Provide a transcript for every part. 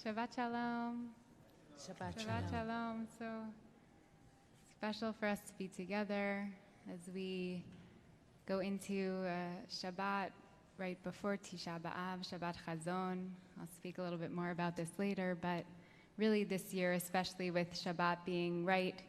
Shabbat Shalom. Shabbat Shabbat Shalom. So special for us to be together as we go into Shabbat right before Tisha B'Av, Shabbat Hazon. I'll speak a little bit more about this later, but really this year, especially with Shabbat being right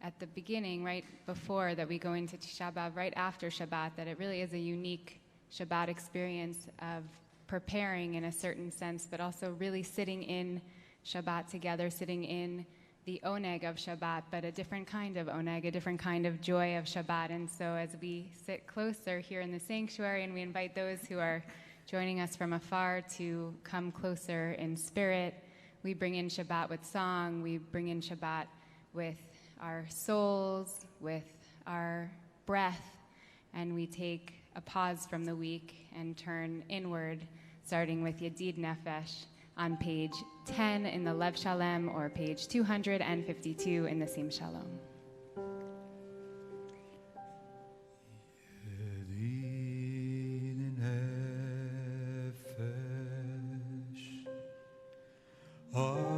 at the beginning, right before that we go into Tisha B'Av, right after Shabbat, that it really is a unique Shabbat experience of preparing in a certain sense, but also really sitting in Shabbat together, sitting in the oneg of Shabbat, but a different kind of oneg, a different kind of joy of Shabbat. And so as we sit closer here in the sanctuary, and we invite those who are joining us from afar to come closer in spirit, we bring in Shabbat with song, we bring in Shabbat with our souls, with our breath, and we take a pause from the week and turn inward, starting with Yedid Nefesh on page 10 in the Lev Shalem or page 252 in the Sim Shalom. Yedid Nefesh Avrachaman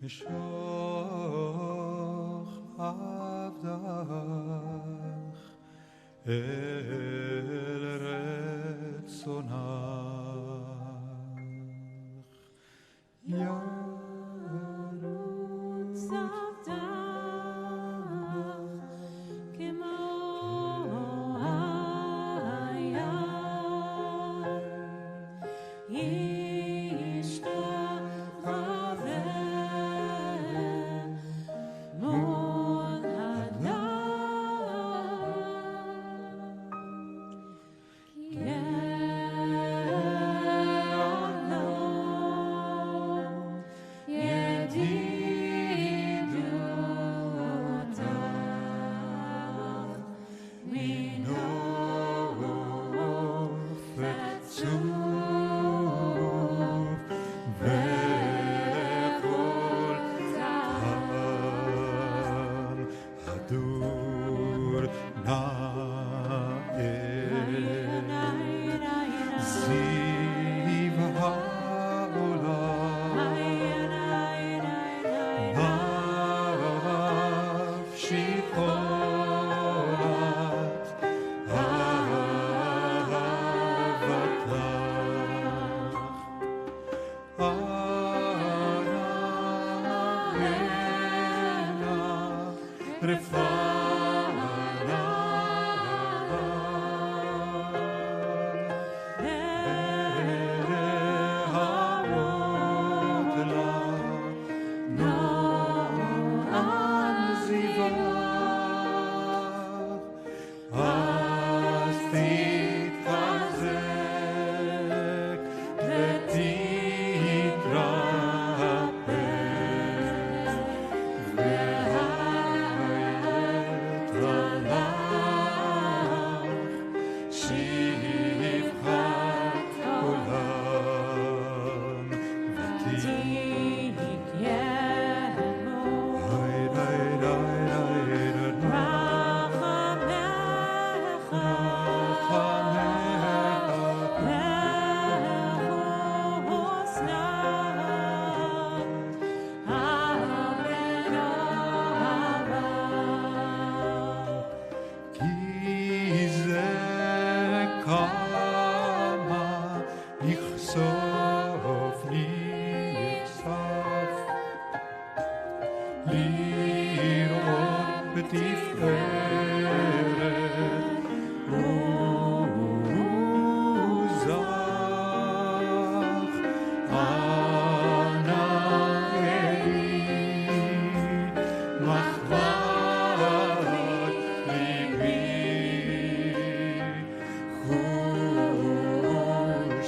Mishoch Avdach El Retzonach Yarutz Avdach Kemo Hayar Yishtachaveh Mod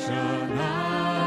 Shana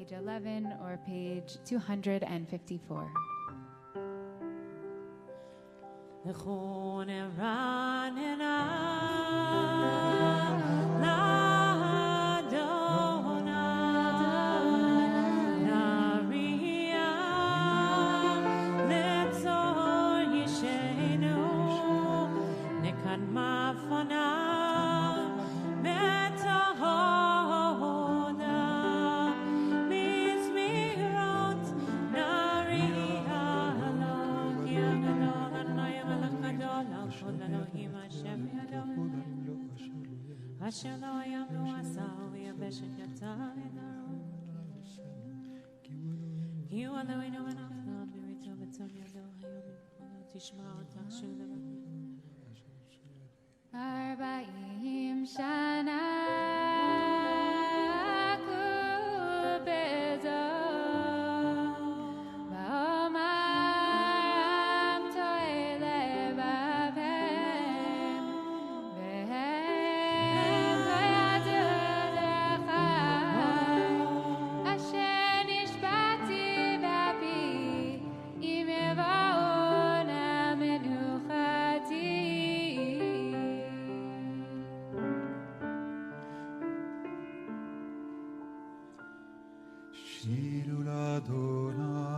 Page 11 or page 254. אשר לא היה מעשה ויבש את יצר כי הוא אלוהינו ונפלא בריתו בצאן ידו היום ממנו תשמע אותך שוב דבר 40 שנה שירו לאדוני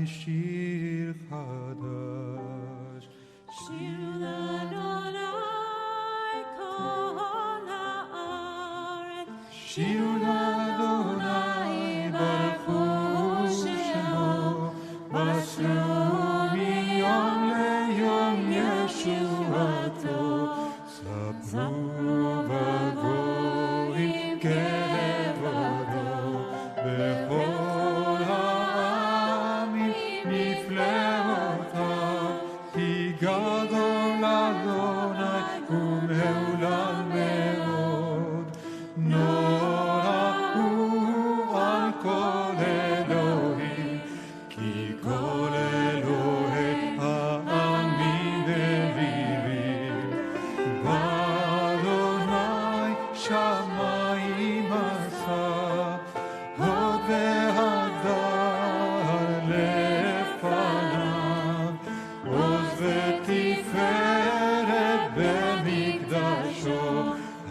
שיר חדש. שירו לאדוני כל הארץ. שירו לאדוני ברכו שמו. בשרו מיום ליום ישועתו. ספרו בגויים כבודו. בכל העמים נפלאותיו, כי גדול אדוני ומהולל מאוד. נורא הוא על כל אלוהים, כי כל אלוהי העמים נביאים. באדוני שמיים עשה, הוד והדר לפניו, עוז ותפארת במקדשו.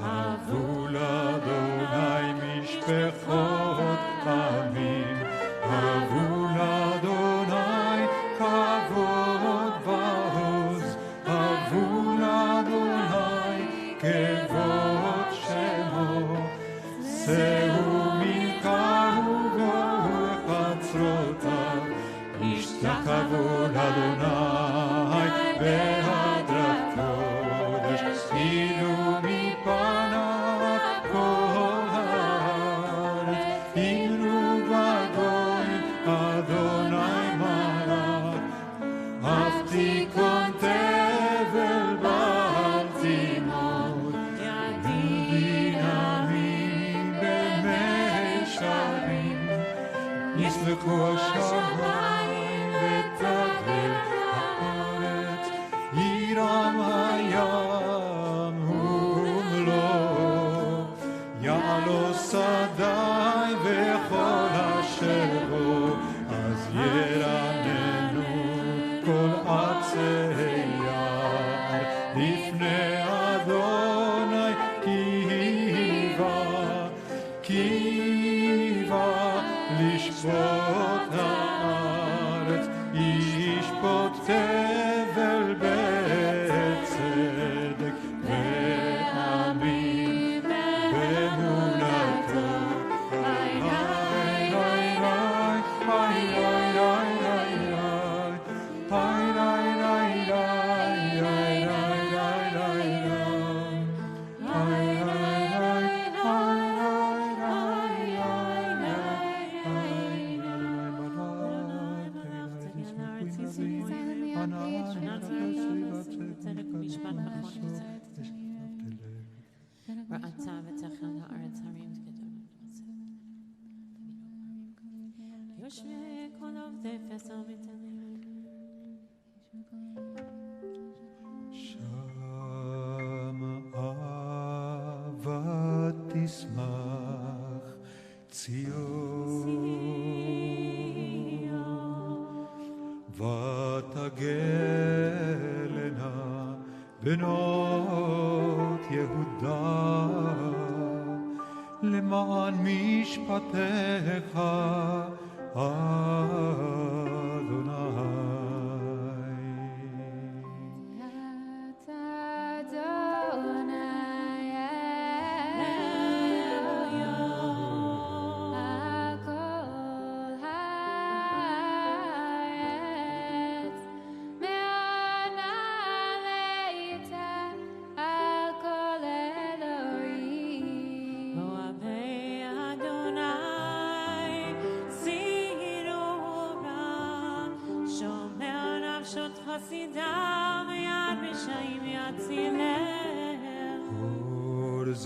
הבו לאדוני משפחות עמים, הבו לאדוני כבוד ועוז, הבו לאדוני כבוד שמו. שאו מלכהו בואו חצרותיו, השתחוו לאדוני בהדרת קודש. הילו מפניו כל הארץ, הילו יסלחו השמיים ותבל הארץ, ירם הים ומלואו, יעלו שדי וכל אשר בו, אז ירננו כל עצי יער לפני אדוני, קיבה לשפוט הארץ, ישפוט תבל בצדק ועמים באמונתו. שם אהבה תשמח ציון, ותגלנה בנות יהודה למען משפטך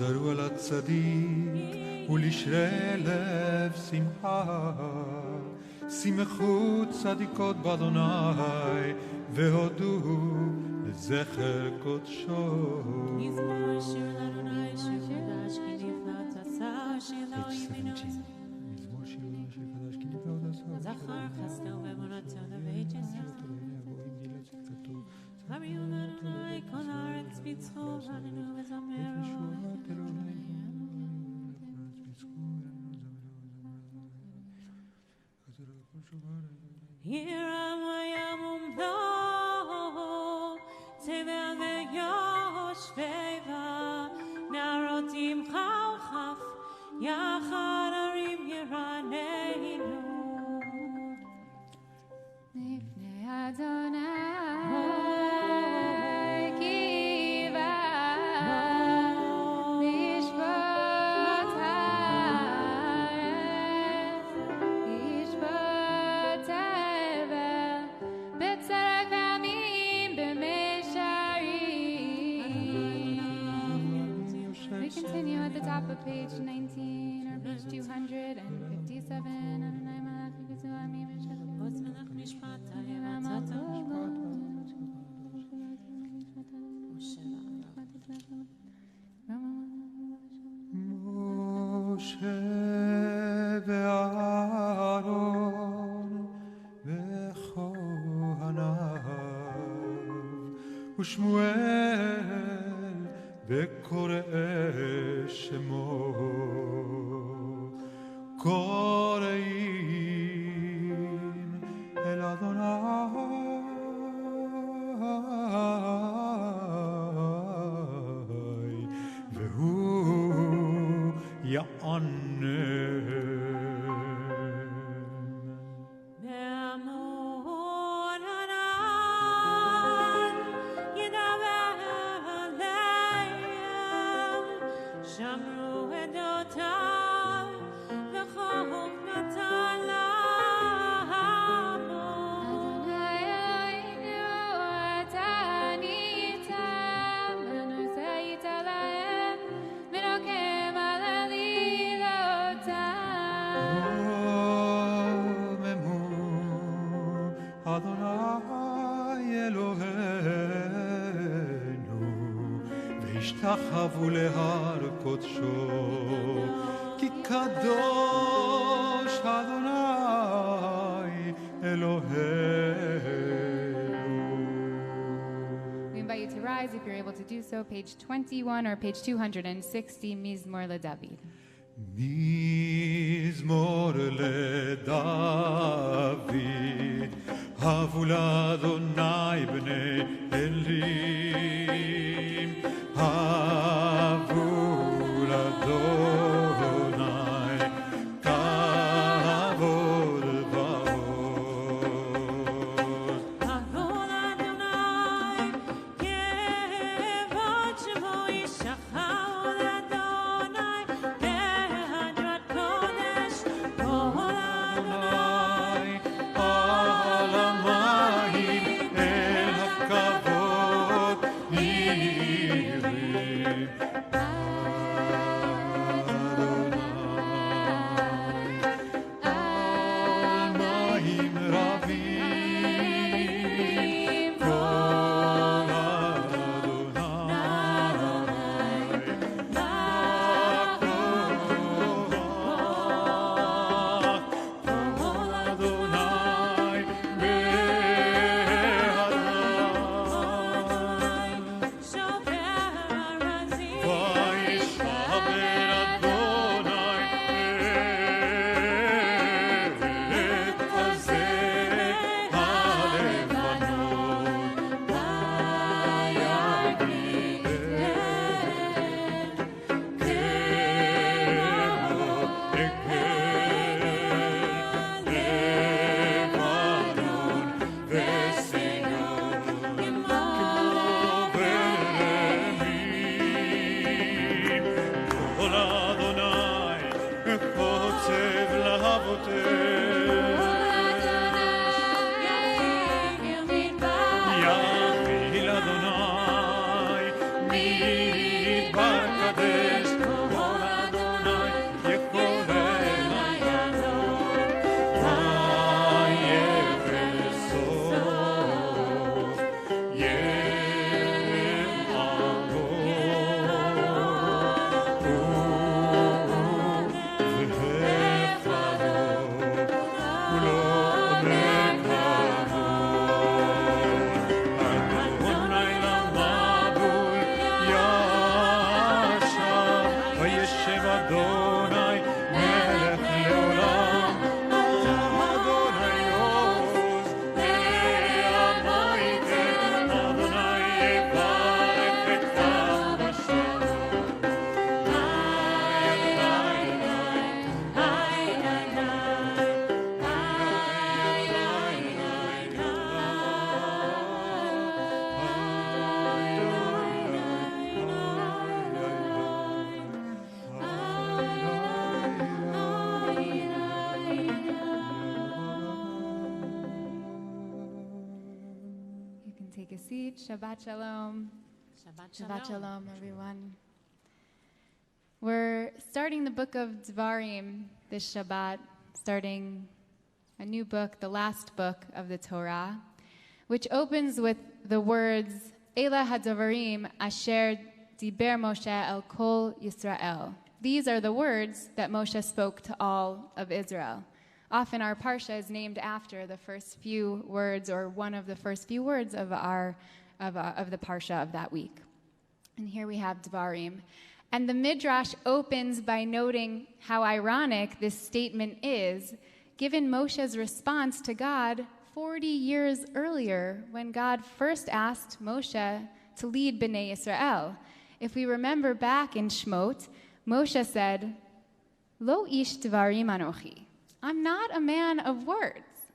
זרו על הצדיק ולשרי לב שמחה, שמחו צדיקות באדוני והודו לזכר קודשו. מזמור שיר לאדוני שיר חדש כי נפלאת עשה, שיר לאויבינו מזמור שיר לאדוני שיר חדש כי נפלאת עשה, זכר חסדו ואמונתו לבית יוסף. הביאו לאדוני כל הארץ ביצחו ועננו וזמרו. ירם הים ומלואו, תבל ויושביה, נערות עמך וכף, יחד ערים ירננו. לפני אדוני page 19 or page 257. משה ואהרון וכהניו ושמואל וקוראי שמו קוראים אל אדוני והוא יענה. השתחוו להר קודשו, כי קדוש אדוני אלוהינו. We invite you to rise if you're able to do so, page 21 or page 260, Mizmor LeDavid. מזמור לדוד, הבו לאדוני בני אלים, הבו לאדוני כבוד ועוז. הבו לאדוני כבוד שמו ישחרר לאדוני בהדרת קודש כל אדוני על המים אל הכבוד ירים. על מים רבים כל אדוני שובר ארזים וישבר אדוני את חזה הלבנון ויגיד לבנון וסיון כל אדוני קוצב להבותיך יחיל אדוני מדבר קדש כל אדוני יכונן הידות ויבסוף ירם עמו אדוני מלך לעולם, אדוני עוז ועמו ייתן, אדוני יברך את עם השלום. You can take a seat. Shabbat Shalom. Shabbat Shalom, everyone. We're starting the book of Devarim this Shabbat, starting a new book, the last book of the Torah, which opens with the words, Ela HaDevarim Asher Diber Moshe El Kol Yisrael. These are the words that Moshe spoke to all of Israel. Often our parsha is named after the first few words or one of the first few words of the parsha of that week. And here we have Devarim. And the Midrash opens by noting how ironic this statement is, given Moshe's response to God 40 years earlier when God first asked Moshe to lead Bnei Israel. If we remember back in Shmot, Moshe said, Lo ish Devarim anochi. I'm not a man of words.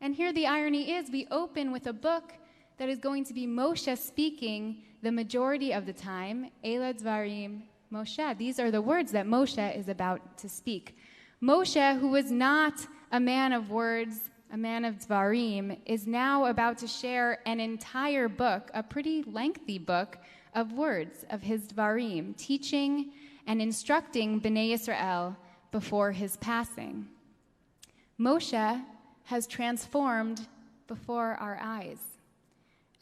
And here the irony is, we open with a book that is going to be Moshe speaking the majority of the time, Ela Dvarim Moshe. These are the words that Moshe is about to speak. Moshe, who was not a man of words, a man of Dvarim, is now about to share an entire book, a pretty lengthy book of words of his Dvarim, teaching and instructing Bnei Israel before his passing. Moshe has transformed before our eyes.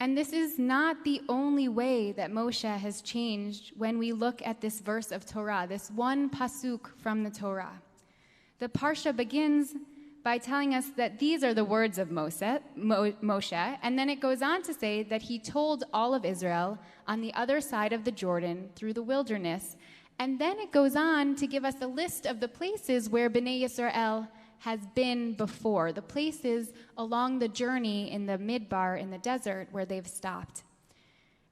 And this is not the only way that Moshe has changed when we look at this verse of Torah, this one pasuk from the Torah. The parsha begins by telling us that these are the words of Moshe, and then it goes on to say that he told all of Israel on the other side of the Jordan through the wilderness. And then it goes on to give us a list of the places where Bnei Yisrael has been before, the places along the journey in the Midbar, in the desert, where they've stopped.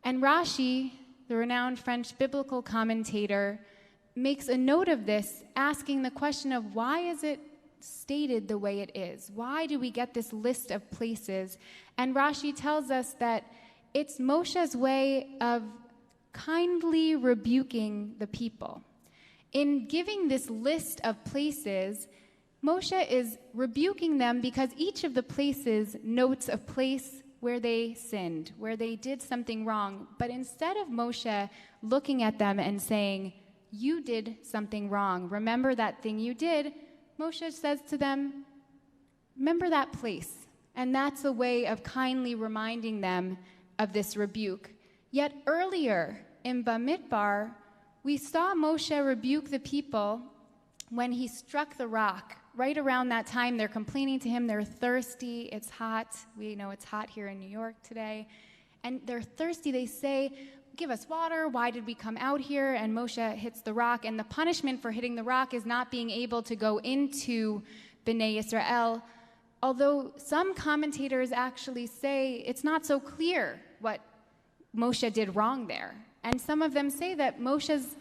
And Rashi, the renowned French biblical commentator, makes a note of this, asking the question of why is it stated the way it is? Why do we get this list of places? And Rashi tells us that it's Moshe's way of kindly rebuking the people. In giving this list of places, Moshe is rebuking them because each of the places notes a place where they sinned, where they did something wrong. But instead of Moshe looking at them and saying, "You did something wrong, remember that thing you did," Moshe says to them, "Remember that place." And that's a way of kindly reminding them of this rebuke. Yet earlier in Bamidbar, we saw Moshe rebuke the people when he struck the rock. Right around that time, they're complaining to him. They're thirsty. It's hot. We know it's hot here in New York today. And they're thirsty. They say, "Give us water. Why did we come out here?" And Moshe hits the rock. And the punishment for hitting the rock is not being able to go into Bnei Yisrael. Although some commentators actually say it's not so clear what Moshe did wrong there. And some of them say that Moshe's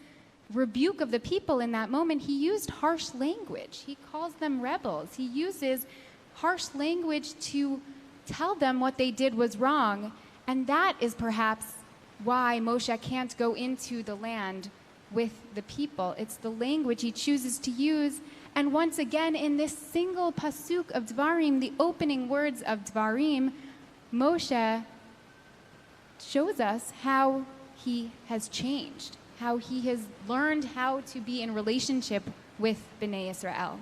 rebuke of the people in that moment, he used harsh language. He calls them rebels. He uses harsh language to tell them what they did was wrong. And that is perhaps why Moshe can't go into the land with the people. It's the language he chooses to use. And once again, in this single pasuk of Devarim, the opening words of Devarim, Moshe shows us how he has changed, how he has learned how to be in relationship with Bnei Yisrael.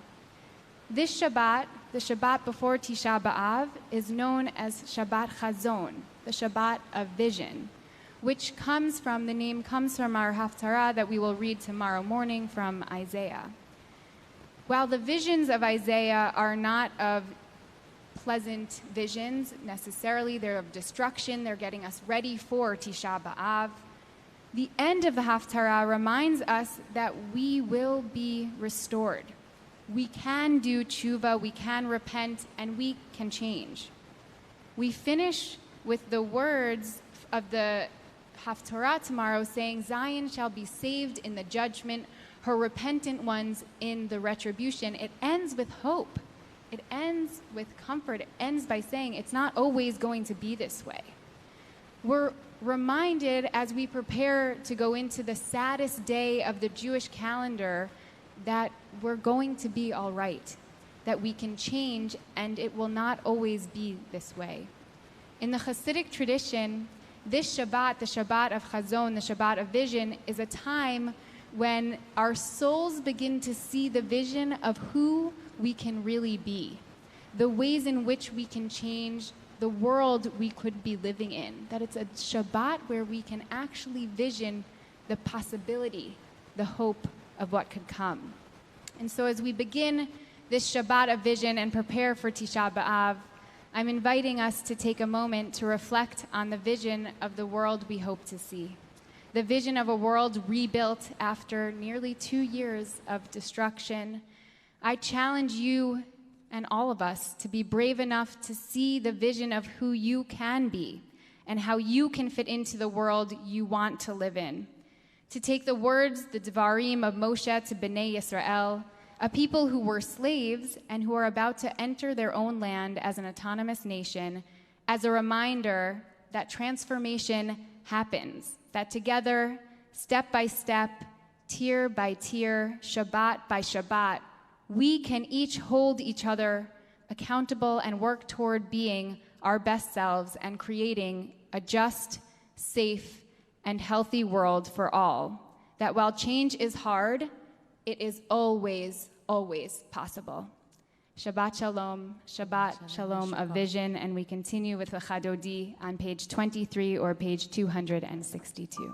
This Shabbat, the Shabbat before Tisha B'Av, is known as Shabbat Hazon, the Shabbat of vision, which the name comes from our Haftarah that we will read tomorrow morning from Isaiah. While the visions of Isaiah are not of pleasant visions necessarily, they're of destruction, they're getting us ready for Tisha B'Av, the end of the Haftarah reminds us that we will be restored. We can do tshuva, we can repent, and we can change. We finish with the words of the Haftarah tomorrow saying, "Zion shall be saved in the judgment, her repentant ones in the retribution." It ends with hope. It ends with comfort. It ends by saying it's not always going to be this way. We're reminded as we prepare to go into the saddest day of the Jewish calendar that we're going to be all right, that we can change, and it will not always be this way. In the Hasidic tradition, this Shabbat, the Shabbat of Hazon, the Shabbat of vision, is a time when our souls begin to see the vision of who we can really be, the ways in which we can change the world we could be living in, that it's a Shabbat where we can actually vision the possibility, the hope of what could come. And so as we begin this Shabbat of vision and prepare for Tisha B'Av, I'm inviting us to take a moment to reflect on the vision of the world we hope to see, the vision of a world rebuilt after nearly 2 years of destruction. I challenge you and all of us to be brave enough to see the vision of who you can be and how you can fit into the world you want to live in. To take the words, the Devarim of Moshe to Bnei Yisrael, a people who were slaves and who are about to enter their own land as an autonomous nation, as a reminder that transformation happens, that together, step by step, tier by tier, Shabbat by Shabbat, we can each hold each other accountable and work toward being our best selves and creating a just, safe, and healthy world for all. That while change is hard, it is always, always possible. Shabbat Shalom of vision, and we continue with the Chadodi on page 23 or page 262.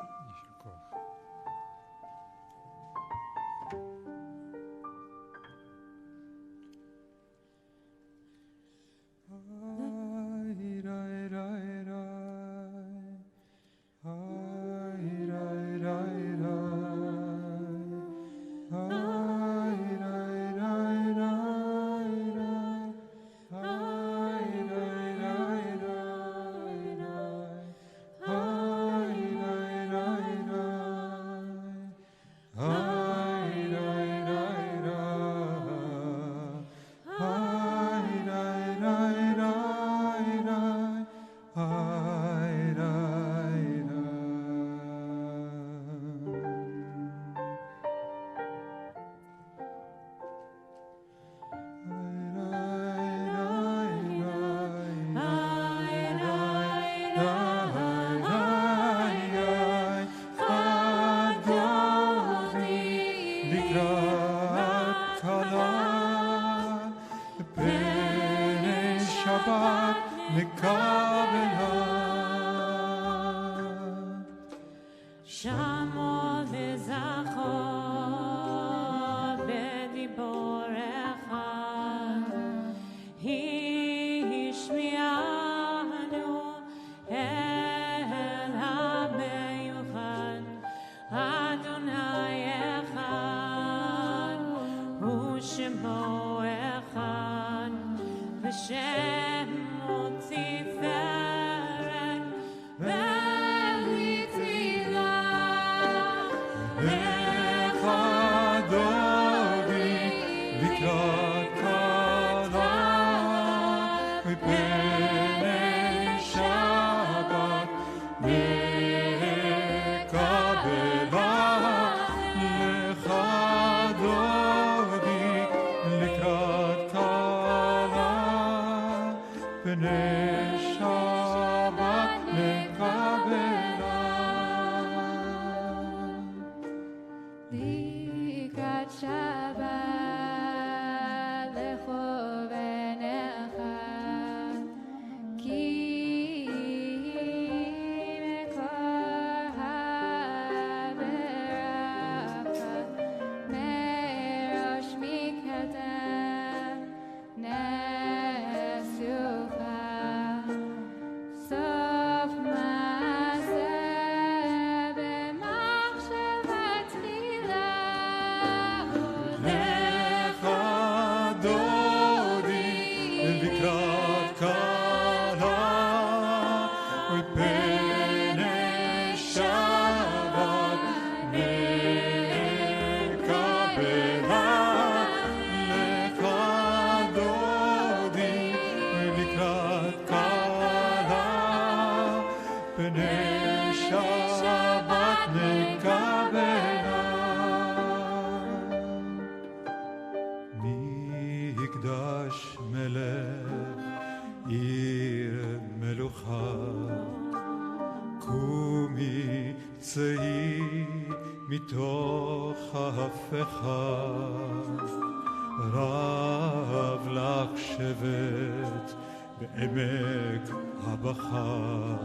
רב לך שבט בעמק הבכר,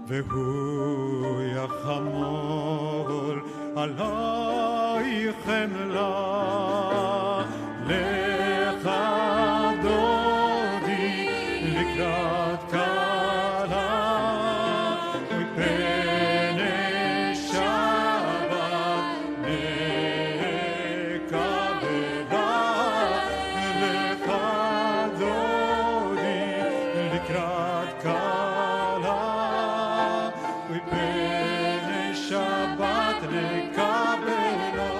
והוא יחמול עלייך חמלה. לך דודי לקראת כלה, מפני שבת נקבלה. לך דודי לקראת כלה, מפני שבת נקבלה.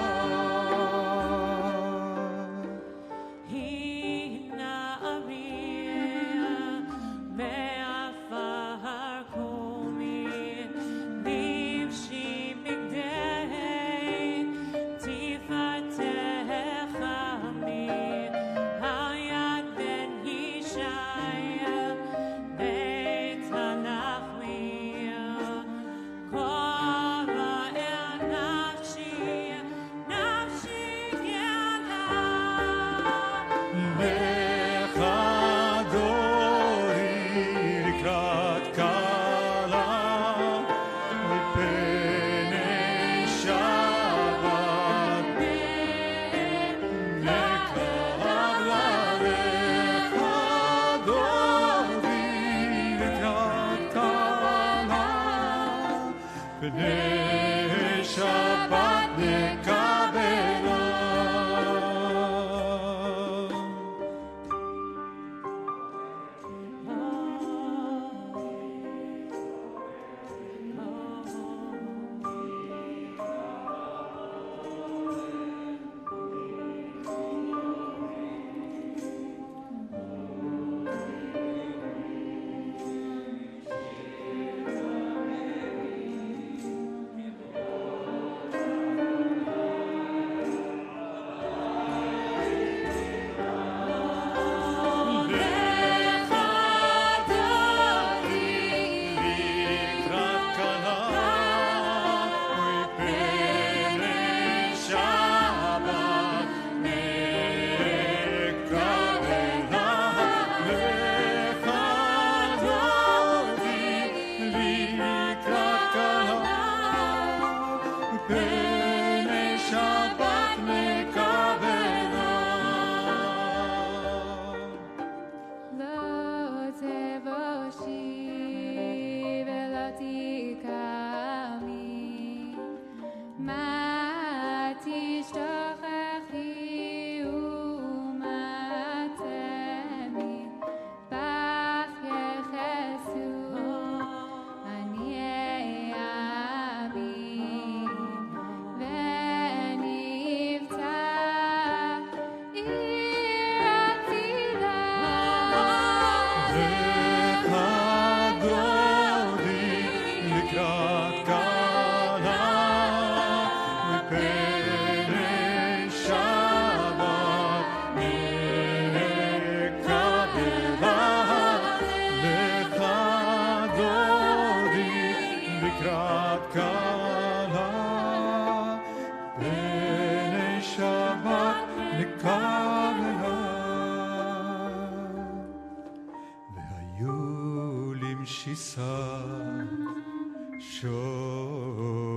והיו למשיסה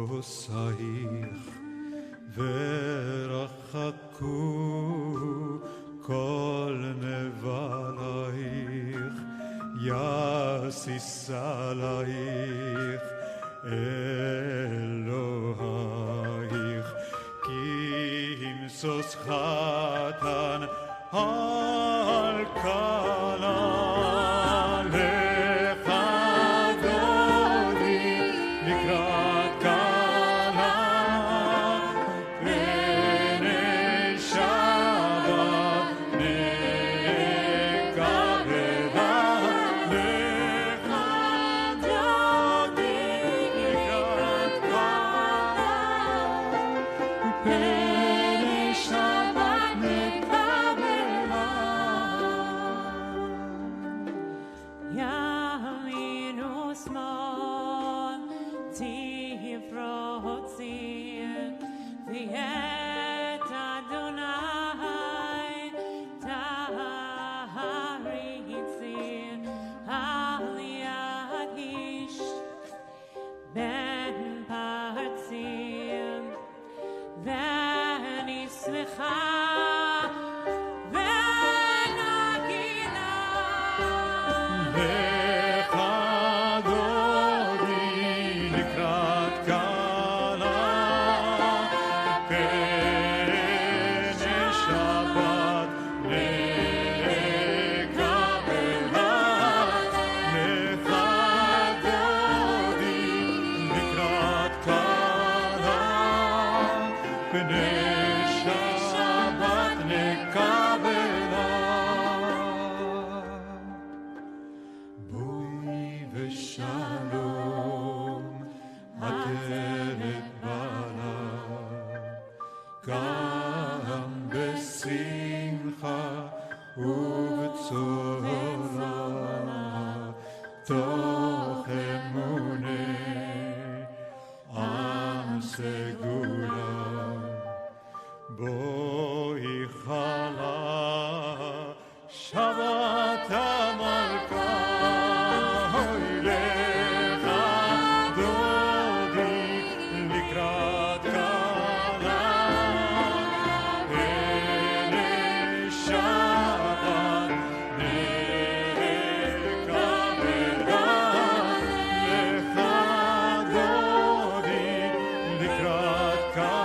שוסייך ורחקו כל נבלייך יסיס עלייך אלוהייך כי ימסוס חתן על כלה לך דודי לקראת כלה בני שבת נקבלה לך דודי לקראת כלה בני שבת נקבלה ימין ושמאל תפרוצי ואת אדוני תריצי על יד איש בן פרצים ואני שמחה ונגינה לך דודי לקראת כלה בני שבת נקבלה לך דודי לקראת כלה בני שבת נקבלה בואי ושלום עטרת בעלה גם בשמחה ובצורה תוך אמונה עם סגולה בואי חלה שבת המלכה אוי לך דודי לקראת כלה בני שבת נקבלה לך דודי לקראת כלה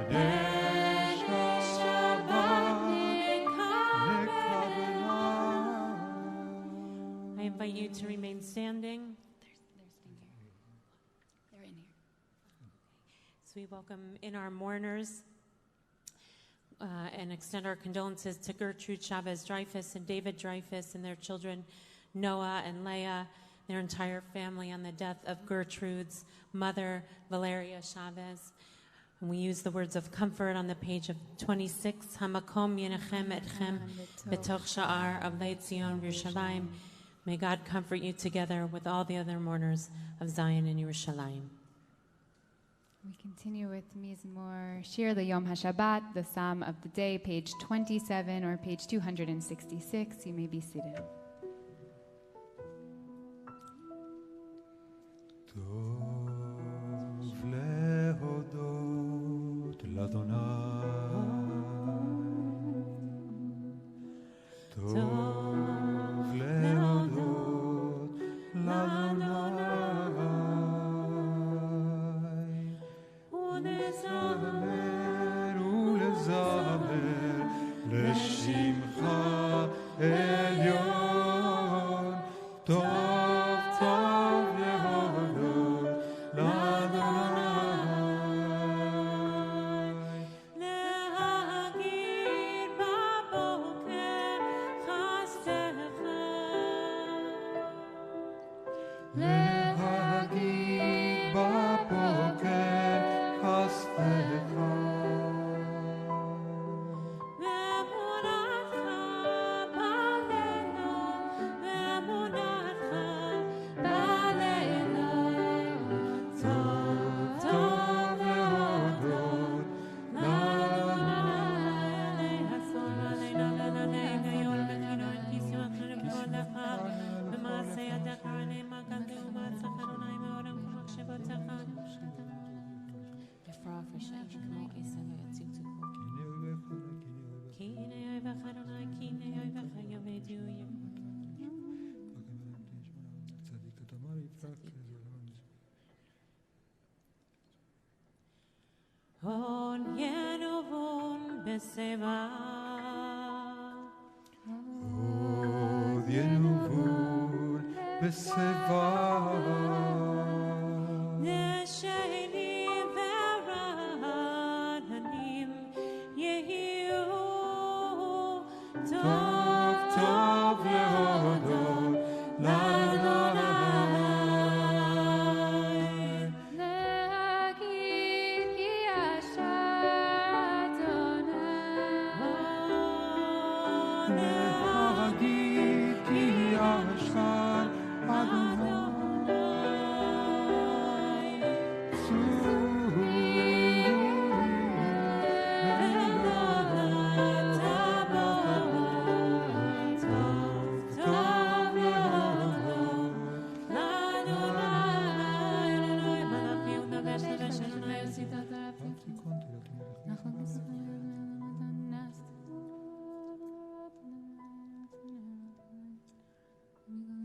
בני שבת נקבלה. I invite you to remain standing They're in here. as we welcome in our mourners and extend our condolences to Gertrude Chavez Dreyfus and David Dreyfus and their children Noah and Leah, their entire family on the death of Gertrude's mother, Valeria Chavez. And we use the words of comfort on the page of 26. Hamakom yenechem etchem betoch sha'ar of Leit Zion Yerushalayim. May God comfort you together with all the other mourners of Zion and Yerushalayim. We continue with Mizmor Shir L'Yom HaShabbat, the Psalm of the Day, page 27 or page 266. You may be seated. טוב להודות לאדוני טוב להודות לאדוני ולזמר ולזמר לשמך עליון טוב טוב להודות בשיבה. עוד ינובון בשיבה. נשנים ורעננים יהיו טוב טוב להודות לאדוני. להגיד כי אשר אדוני. להגיד כי אשר אדוני.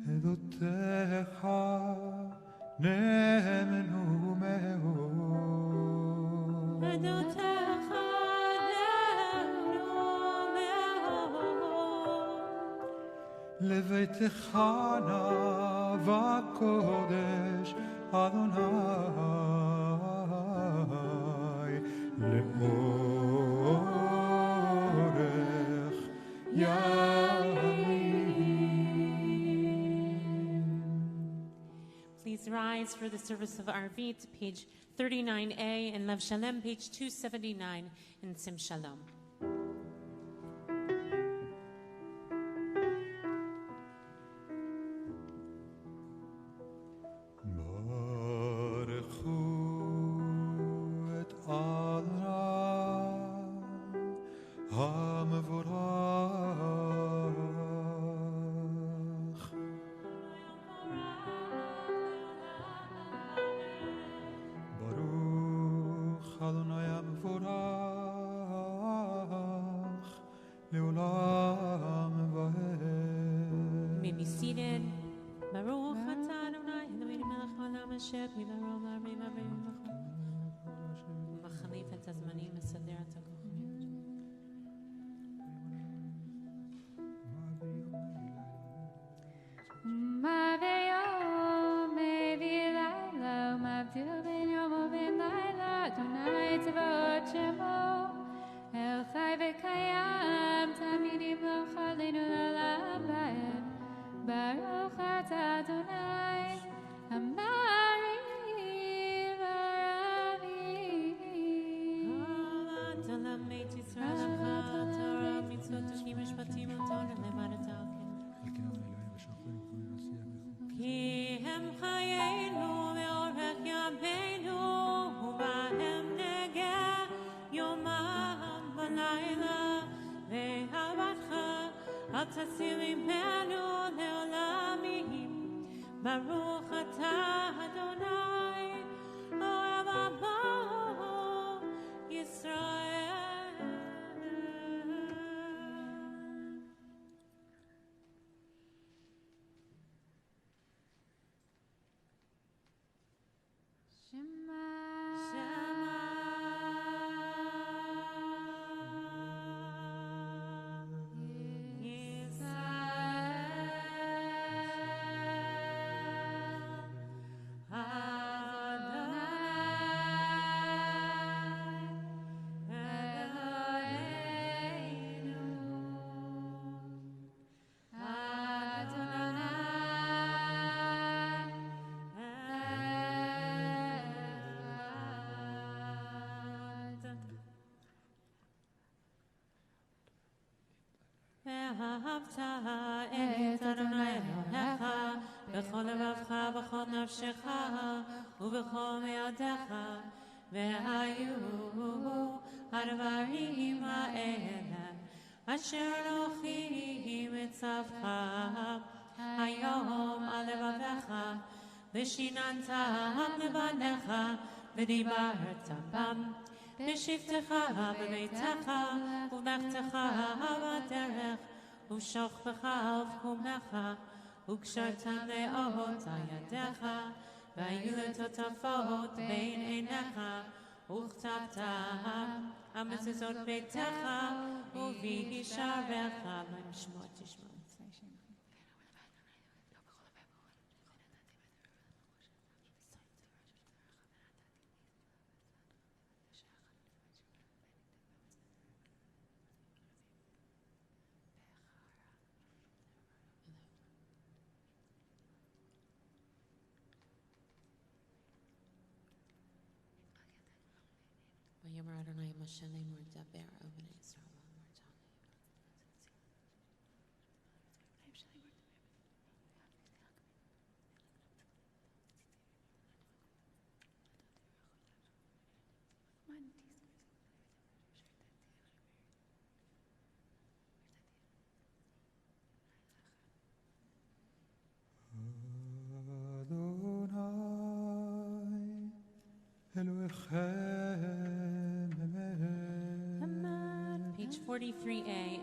עדותיך נאמנו מאוד. עדותיך נאמנו מאוד. לביתך נאווה קודש אדוני לאורך ימים. Please rise for the service of Arvit, page 39A, and Lev Shalem, page 279, in Sim Shalom. May be seated. Baruch atah Adonai Eloheinu melech haolam asher kibarov l'arbei v'arbeim v'chol. Machalif et hazmanim mesader et hakol. Ma v'yom v'layla u'mavdil ben yom u'ben layla Adonai tzavot shemo El chai v'kayam tamidim lo chalinu l'olam va'ed Baruch atah Adonai Amari v'aravi Olam meit Yisrael l'cha Torah mitzvot tushkim mishpatim u'torah levarata Ki hem chayenu ve'orech yameinu u'bahem negeh yomam v'layla ve'avatcha al tasir imenu le'olamim Baruch atah Adonai ohev amo Yisrael. Shema ואהבת את אדוני אלוהיך בכל לבבך ובכל נפשך ובכל מאודיך והיו הדברים האלה אשר אנוכי מצווך היום על לבביך ושיננתם לבניך ודיברת בם בשבתך בביתך ובמלאכתך בדרך ושוכבך ובקומך וקשרתם לאות על ידיך והיו לטוטפות בין עיניך וכתבתם המזוזות ביתך, ובי שעריך, בהם שמות תשמע. ויאמר אדוני משה לאמור דבר אל בני ישראל ואמרת Page 43A.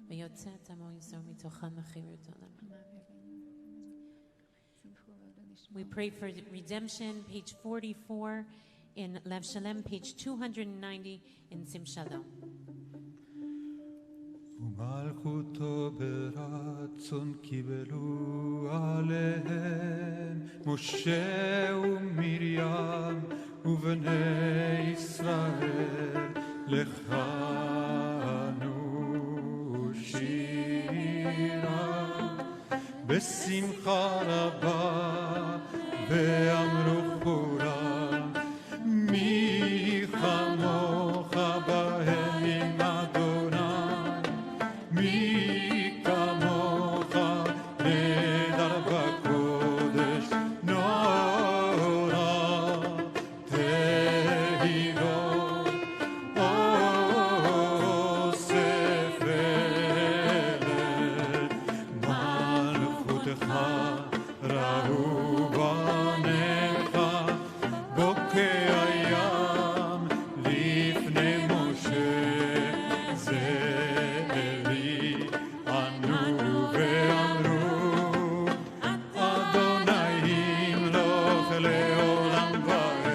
ויוצא את עמו ישראל מתוכם וחירותו להם. We pray for redemption, page 44 in Lev Shalem, page 290 in Sim Shalom. ומלכותו ברצון קיבלו עליהם משה ומרים ובני ישראל לכנו שירה בשמחה רבה ואמרו כולם מי כמוך בהם עם אדוני מי כמוך נדר בקודש נורא תהילות אוסף אלה מלכותך ראו בניך בוקע ים לפני משה זה אלי ענו ואמרו אדוני ימלוך לעולם ועד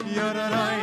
יררי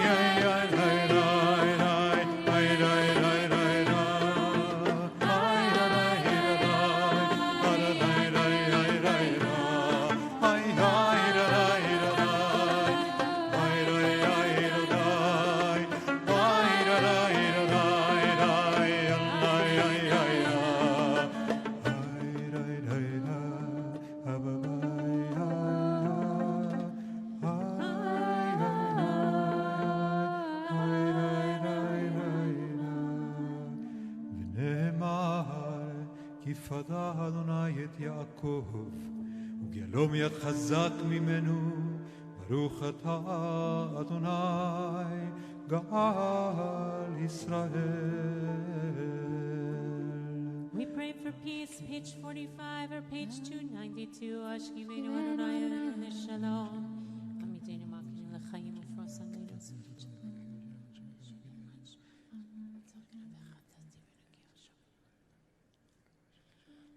פדה אדוני את יעקב וגלום יד חזק ממנו ברוך אתה אדוני גאל ישראל. We pray for peace, page 45 or page 292. Ashkivenu Adonai Adonai Shalom. Amitenu Makinu L'chaim Ufrosan Leidos.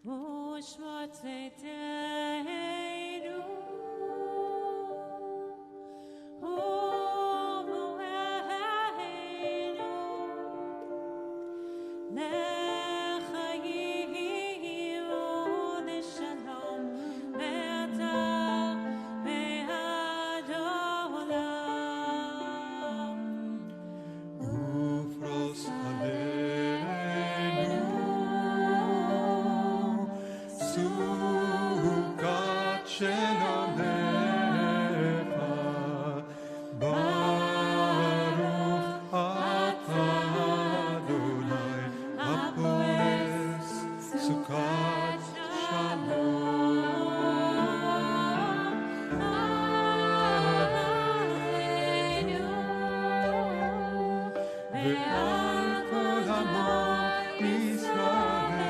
Ushmot Zeteinu U'Einu L'chaim U'Shalom Ve'ata Ve'ad Olam ופרוס עלינו סוכת שלומך ברוך אתה אדוני הפורס סוכת שלום ועל כל עמו ישראל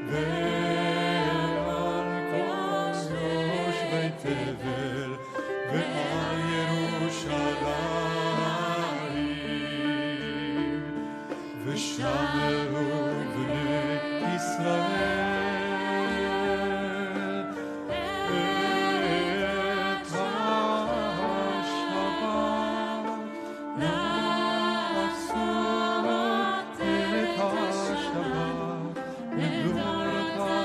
ועל כל ראש בית תבל ועל ירושלים ושמרו בני ישראל את השבת, לעשות את השבת בגבורתה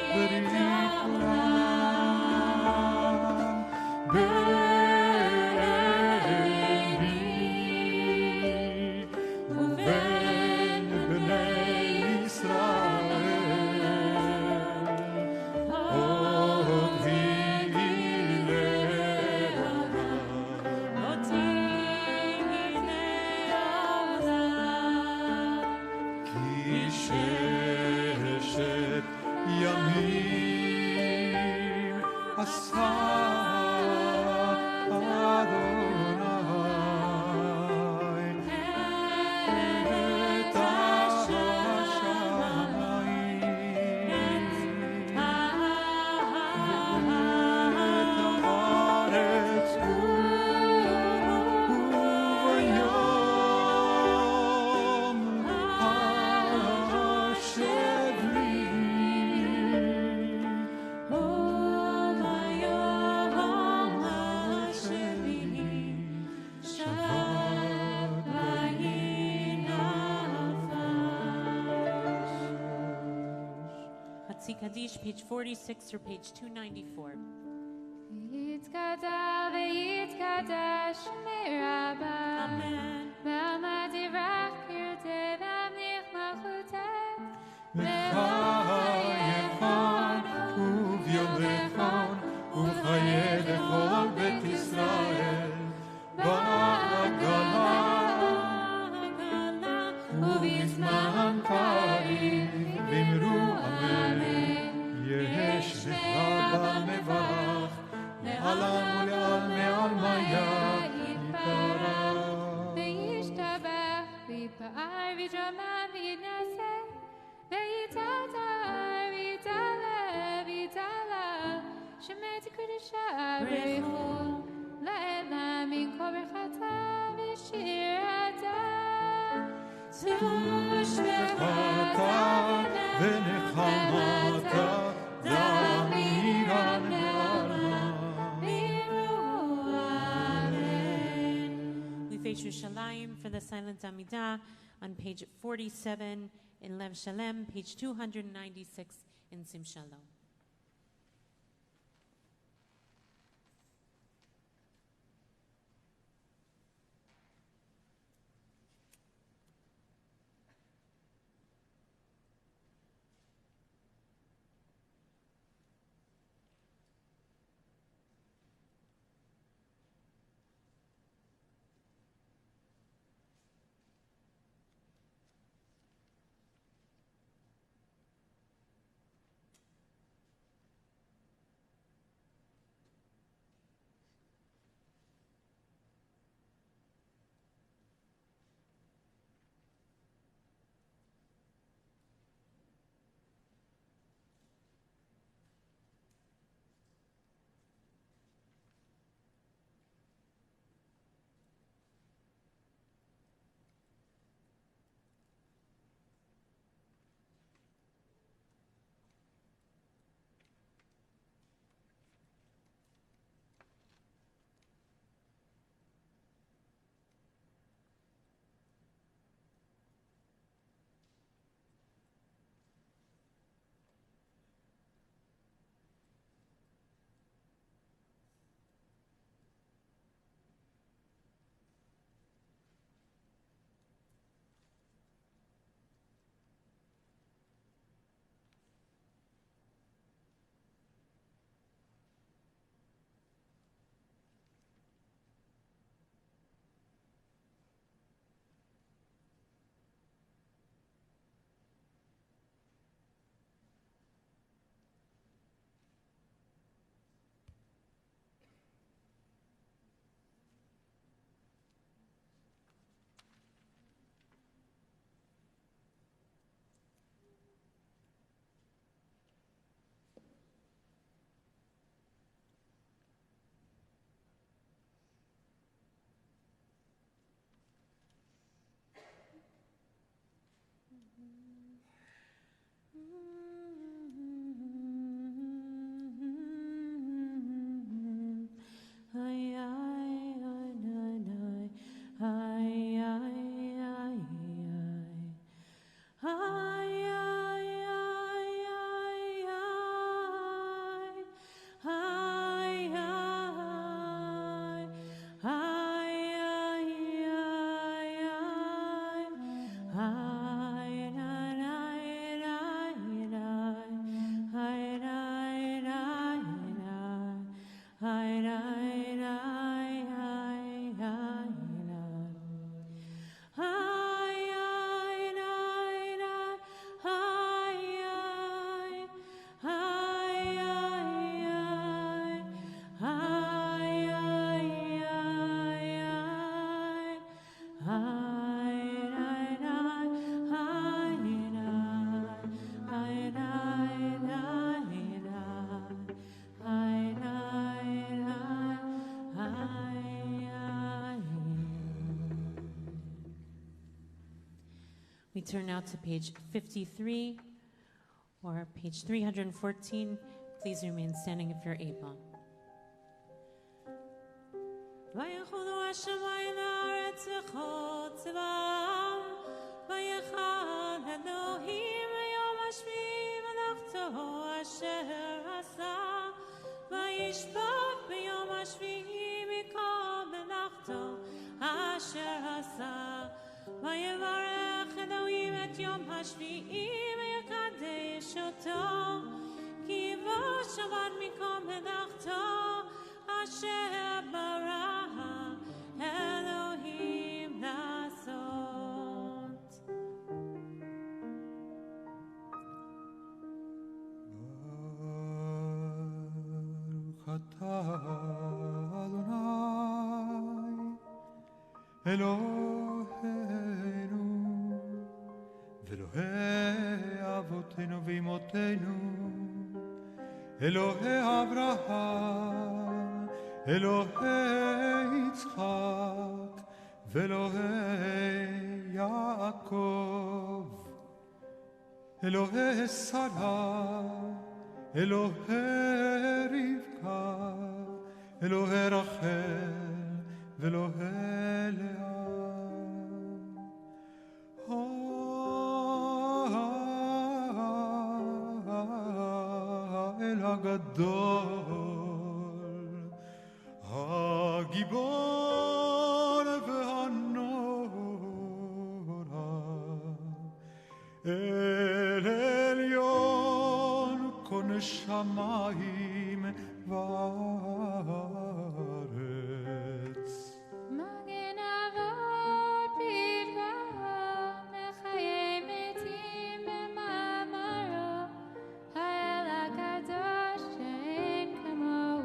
בריחולם ביני ובין בני ישראל עוד היא לעולם. כי ששת ימים עשה אדוני את השמיים ואת הארץ וביום השביעי שבת ויהי נפש. Hatzi Kaddish, page 46 through page 294. יתגדל ויתקדש מרבה Amen. ועמד יברך קרתי והמליך מלכותי בחייכון וביומכון ובחיי לכל בית ישראל בעגלה ובזמן פרים ואמרו אמן. יש בחבה מברך לעלם ולעלמי עלמיה יתברך. וישתבח ויפאר ויתרומם ויתנשא ויתהדר ויתעלה ויתעלה שמי קדושה בריחו לעילם מן כל ברכתה ושירתה ושמחתה ונחמתה דמירן לעלמה. We face Yerushalayim for the silent Amidah on page 47 in Lev Shalem, page 296 in Sim Shalom. We turn now to page 53 or page 314. Please remain standing if you're able. ויחולו השמיים והארץ וכל צבאם ויחל אלוהים ביום השביעי מלאכתו אשר עשה וישפוט ביום השביעי מכל מלאכתו אשר עשה ויברך אלוהים את יום השביעי ויקדש אותו כי בו שבת מכל מלאכתו אשר ברא אלוהים לעשות. ברוך אתה אדוני אלוהינו ואלוהי אבותינו ואמותינו אלוהי אברהם אלוהי יצחק ואלוהי יעקב אלוהי שרה אלוהי רבקה אלוהי רחל ואלוהי לאה האל הגדול הגיבור והנורא אל עליון קונה שמיים וארץ מגן אבות בדברו מחיי מתים במאמרו האל הקדוש שאין כמוהו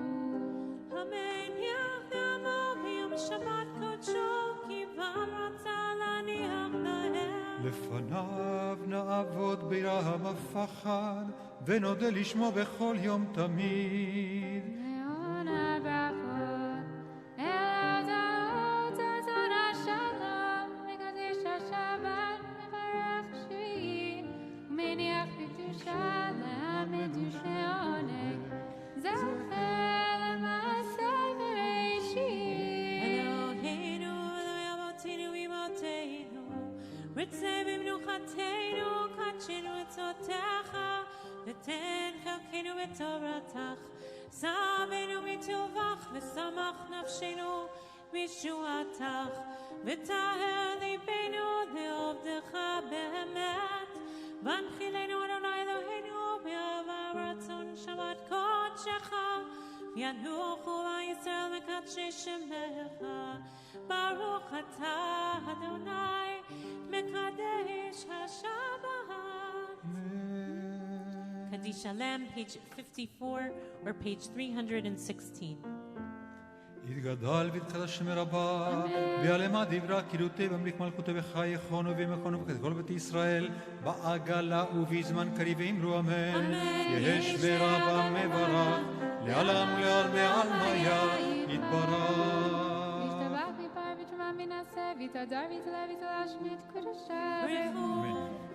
אמן יחדמו ביום שבת קודשו כי בם רצה להניח להם לפניו נעבוד ביראה ופחד ונודה לשמו בכל יום תמיד נאון הברכות אל ההודעות חזון השלום מקדש השבת מברך שביעי ומניח בקדושה לעמדוש לעונג זוכר למעשה בראשית אלוהינו אלוהי אבותינו ואמותינו רצה במנוחתנו קדשנו עצותיך ותן חלקנו בתורתך שמנו מטובך ושמח נפשנו בישועתך וטהר ליבנו לעובדך באמת והנחילנו אדוני אלוהינו באהבה ורצון שבת קודשך ינוחו ישראל מקדשי שמך ברוך אתה אדוני מקדש השבת Kaddish Alem, page 54 or page 316. יתגדל ויתקדש שם רבה ויעלמה דברה קילותי במליק מלכותי וחייכון ובמכון ובכל בית ישראל בעגלה ובזמן קריב ואמרו אמן יש ורבה מברך לעלם ולעלמי עלמיה יתברך ישתבח ויפאר ותשומה מנעשה ויתהדר ויתעלה ויתלהשמיד קודשה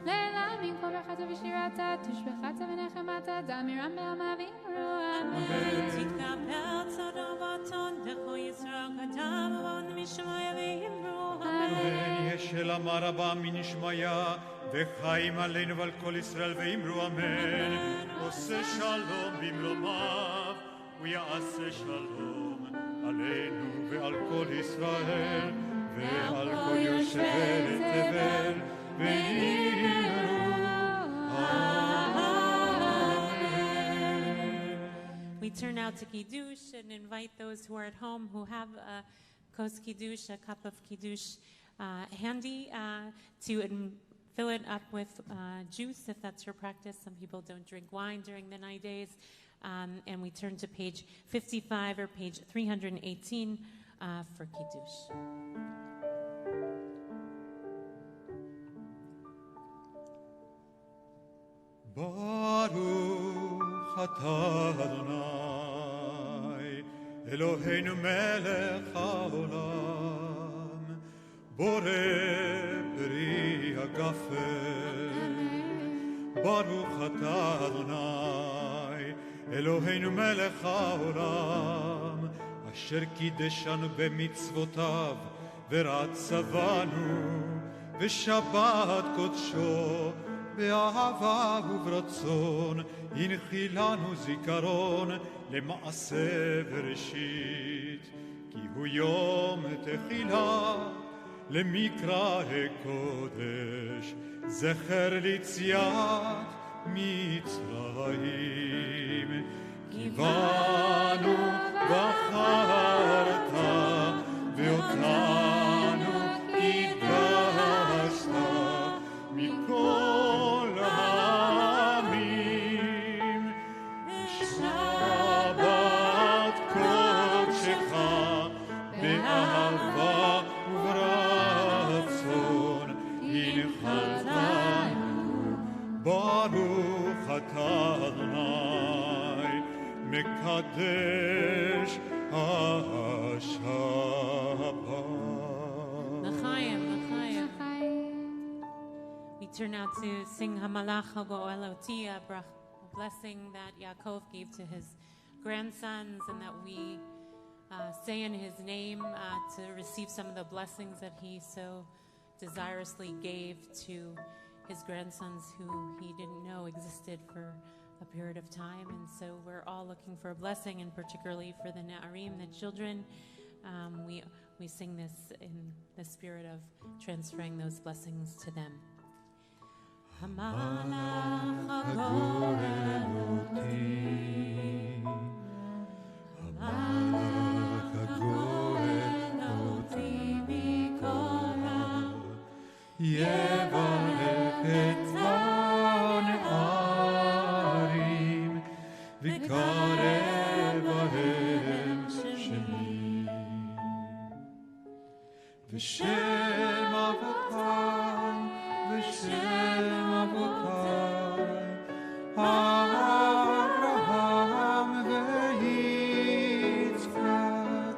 לילה מן כל ברכתה ושירתה תושבחתה ונחמתה דמירם בעלמה ואמרו אמן תתקבל צדו ותונדכו ישראל קדם ובון משמיה ואמרו אמן יש אלמה רבה מנשמיה וחיים עלינו ועל כל ישראל ואמרו אמן עושה שלום במרומיו ויעשה שלום עלינו ועל כל ישראל ועל כל יושבי תבל ואמרו We turn now to Kiddush and invite those who are at home who have a kos Kiddush, a cup of Kiddush handy to fill it up with juice if that's your practice. Some people don't drink wine during the 9 days. And we turn to page 55 or page 318 for Kiddush. ברוך אתה אדוני אלוהינו מלך העולם בורא פרי הגפן. ברוך אתה אדוני, אלוהינו מלך העולם, אשר קידשנו במצוותיו, ורצבנו בשבת קודשו, באהבה וברצון, הנחילנו זיכרון למעשה בראשית. כי הוא יום תחילה למקרא הקודש, זכר ליציאת מצרים. כי בנו בחרת ואותנו קידשת מכל העמים. שבת קודשך באהבה וברצון הנחלתנו. ברוך אתה אדוני מקדש השבת. We turn now to sing Hamalach Go'eloti, a blessing that Yaakov gave to his grandsons, and that we say in his name to receive some of the blessings that he so desirously gave to his grandsons who he didn't know existed for a period of time. And so we're all looking for a blessing, and particularly for the Na'arim, the children. We sing this in the spirit of transferring those blessings to them. Hamalach הגואלותי, המלך הגואלותי מכל יברך את הנערים וקרב בהם שמי. ושם אבותם ושם אבותם אברהם ויצחק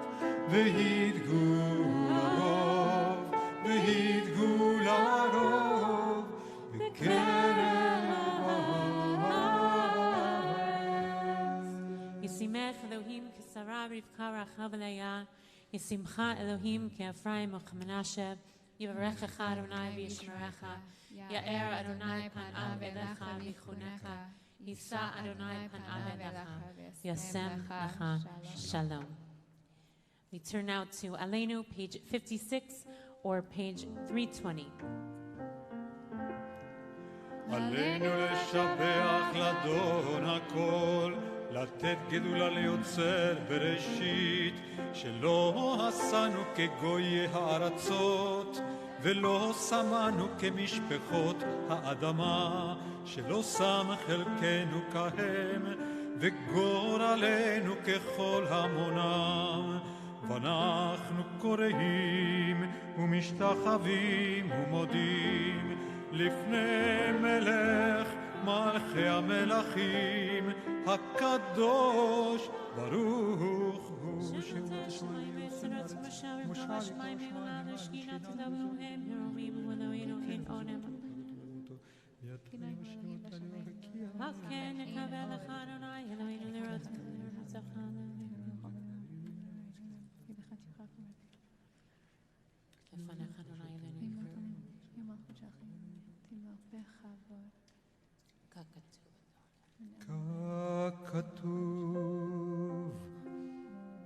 וידגו לרוב וידגו לרוב בקרב הארץ. ישימך אלוהים כשרה רבקה רחב לאה, ישימך אלוהים כאפרים וכמנשה. יברכך אדוני וישמרך, יאר אדוני פניו אליך ויחונך, יישא אדוני פניו אליך וישם לך שלום. We turn now to Aleinu, page 56 or page 320. עלינו לשבח לדון הכל, לתת גדולה ליוצר בראשית, שלא עשנו כגויי הארצות, ולא שמנו כמשפחות האדמה, שלא שם חלקנו כהם, וגורלנו ככל המונם. ואנחנו קוראים ומשתחווים ומודים לפני מלך מלכי המלכים הקדוש ברוך הוא. ככתוב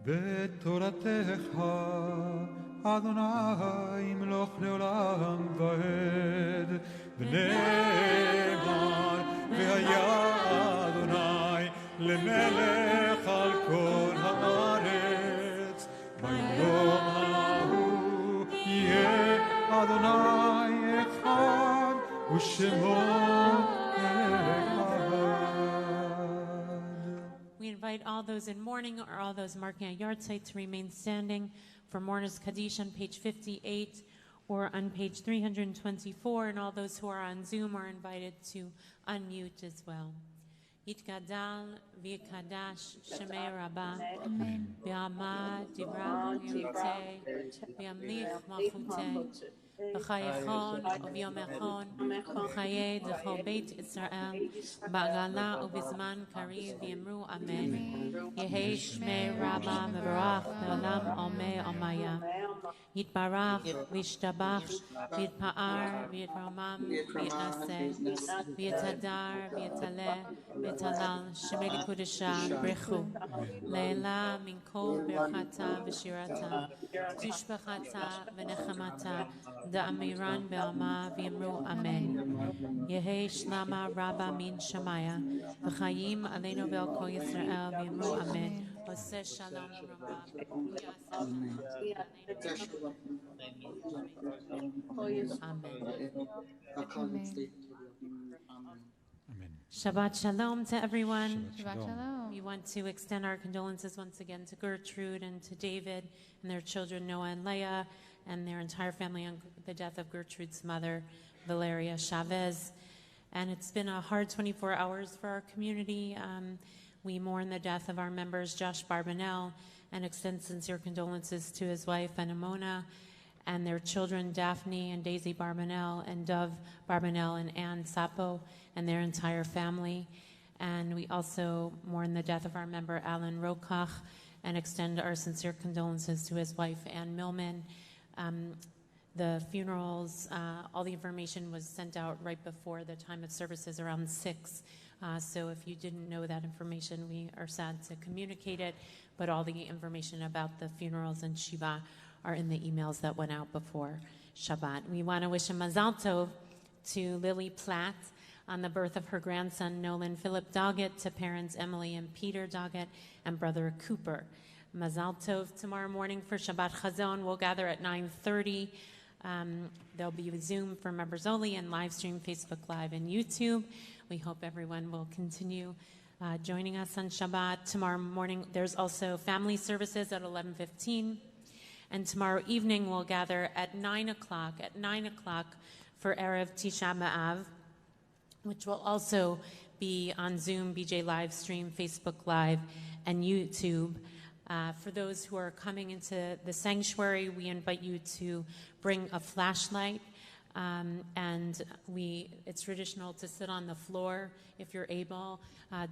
בתורתך אדוני ימלוך לעולם ועד, ונאמר והיה אדוני למלך על כל הארץ. ביום ההוא יהיה אדוני אחד ושמו We invite all those in mourning or all those marking a yard site to remain standing for Mourners Kaddish on page 58 or on page 324, and all those who are on Zoom are invited to unmute as well. Yitgadal v'yikadash shemei Rabba v'yamad Dvar v'yamlich malchutei בחייכון וביומכון וחיי דכל בית ישראל בעגלה ובזמן קריב יאמרו אמן. יהי שמי רבה מבורך בעולם עולמי עולמיה. יתברך וישתבח ויתפאר ויתרומם ויתנשא ויתהדר ויתעלה ויתהלל שמי לקודשה ברכו לעילה מן כל ברכתה ושירתה תשבחתה ונחמתה דאמירן בעלמה ויאמרו אמן. יהי שלמה רבה מן שמיה וחיים עלינו ועל כל ישראל ויאמרו אמן. עושה שלום רבה Amen. Shabbat Shalom to everyone. Shabbat Shalom. We want to extend our condolences once again to Gertrude and to David and their children Noah and Leah and their entire family on the death of Gertrude's mother, Valeria Chavez. And it's been a hard 24 hours for our community. We mourn the death of our members, Josh Barbanel, and extend sincere condolences to his wife, Anamona, and their children, Daphne and Daisy Barbanel, and Dove Barbanel and Ann Sapo, and their entire family. And we also mourn the death of our member, Alan Rokach, and extend our sincere condolences to his wife, Ann Millman. The funerals, all the information was sent out right before the time of services, around 6. So if you didn't know that information, we are sad to communicate it, but all the information about the funerals and Shiva are in the emails that went out before Shabbat. We want to wish a Mazal Tov to Lily Platt on the birth of her grandson, Nolan Philip Doggett, to parents Emily and Peter Doggett, and brother Cooper. Mazal Tov tomorrow morning for Shabbat Hazon. We'll gather at 9:30. There'll be Zoom for members only and live stream Facebook Live and YouTube. We hope everyone will continue joining us on Shabbat. Tomorrow morning, there's also family services at 11:15. And tomorrow evening, we'll gather at 9 o'clock, for Erev Tisha B'Av, which will also be on Zoom, BJ Live Stream, Facebook Live, and YouTube. For those who are coming into the sanctuary, we invite you to bring a flashlight. And it's traditional to sit on the floor, if you're able,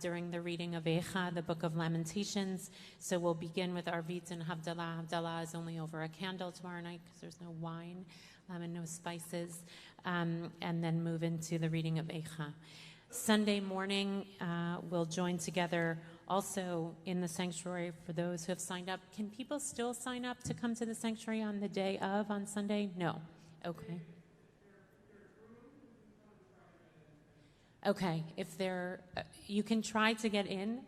during the reading of Eicha, the Book of Lamentations. So we'll begin with Arvit and Havdalah. Havdalah is only over a candle tomorrow night because there's no wine and no spices. And then move into the reading of Eicha. Sunday morning, we'll join together also in the sanctuary for those who have signed up. Can people still sign up to come to the sanctuary on the day of, on Sunday? No. Okay. Okay, if they're, you can try to get in,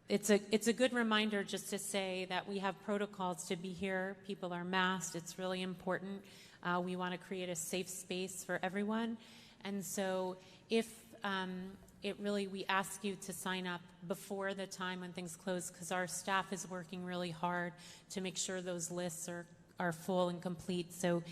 it's a good reminder just to say that we have protocols to be here. People are masked. It's really important. We want to create a safe space for everyone, and so if we ask you to sign up before the time when things close, because our staff is working really hard to make sure those lists are full and complete. So.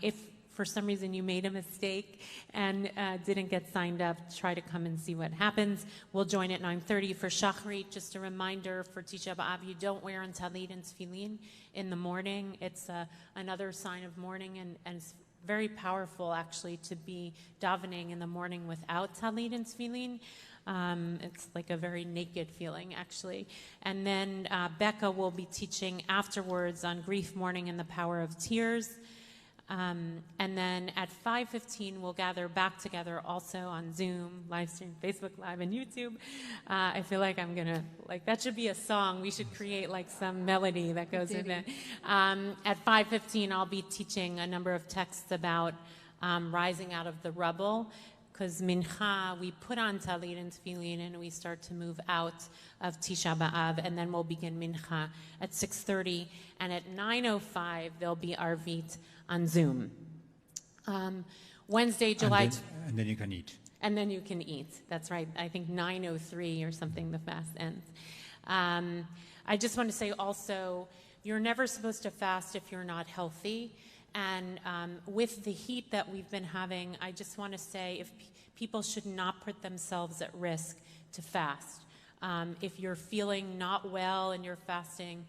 If for some reason you made a mistake and didn't get signed up, try to come and see what happens. We'll join at 9:30 for Shachrit. Just a reminder for Tisha B'Av, you don't wear on talit and tefillin in the morning. It's another sign of mourning, and it's very powerful actually to be davening in the morning without talit and tefillin. It's like a very naked feeling, actually. And then Becca will be teaching afterwards on grief, mourning, and the power of tears. And then at 5:15, we'll gather back together also on Zoom, live stream, Facebook Live, and YouTube. I feel like I'm going to, that should be a song. We should create, some melody that goes with it. At 5:15, I'll be teaching a number of texts about rising out of the rubble, because Mincha, we put on Talit and Tefillin, and we start to move out of Tisha B'Av, and then we'll begin Mincha at 6:30. And at 9:05, there'll be Arvit on Zoom. Wednesday, July... And then you can eat. And then you can eat. That's right. I think 9:03 or something, the fast ends. I just want to say also, you're never supposed to fast if you're not healthy. And with the heat that we've been having, I just want to say people should not put themselves at risk to fast. If you're feeling not well and you're fasting,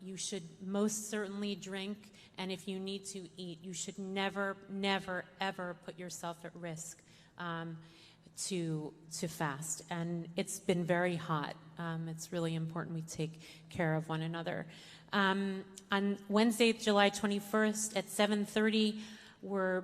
You should most certainly drink, and if you need to eat, you should never, never, ever put yourself at risk to fast. And it's been very hot. It's really important we take care of one another. On Wednesday, July 21st at 7:30, we're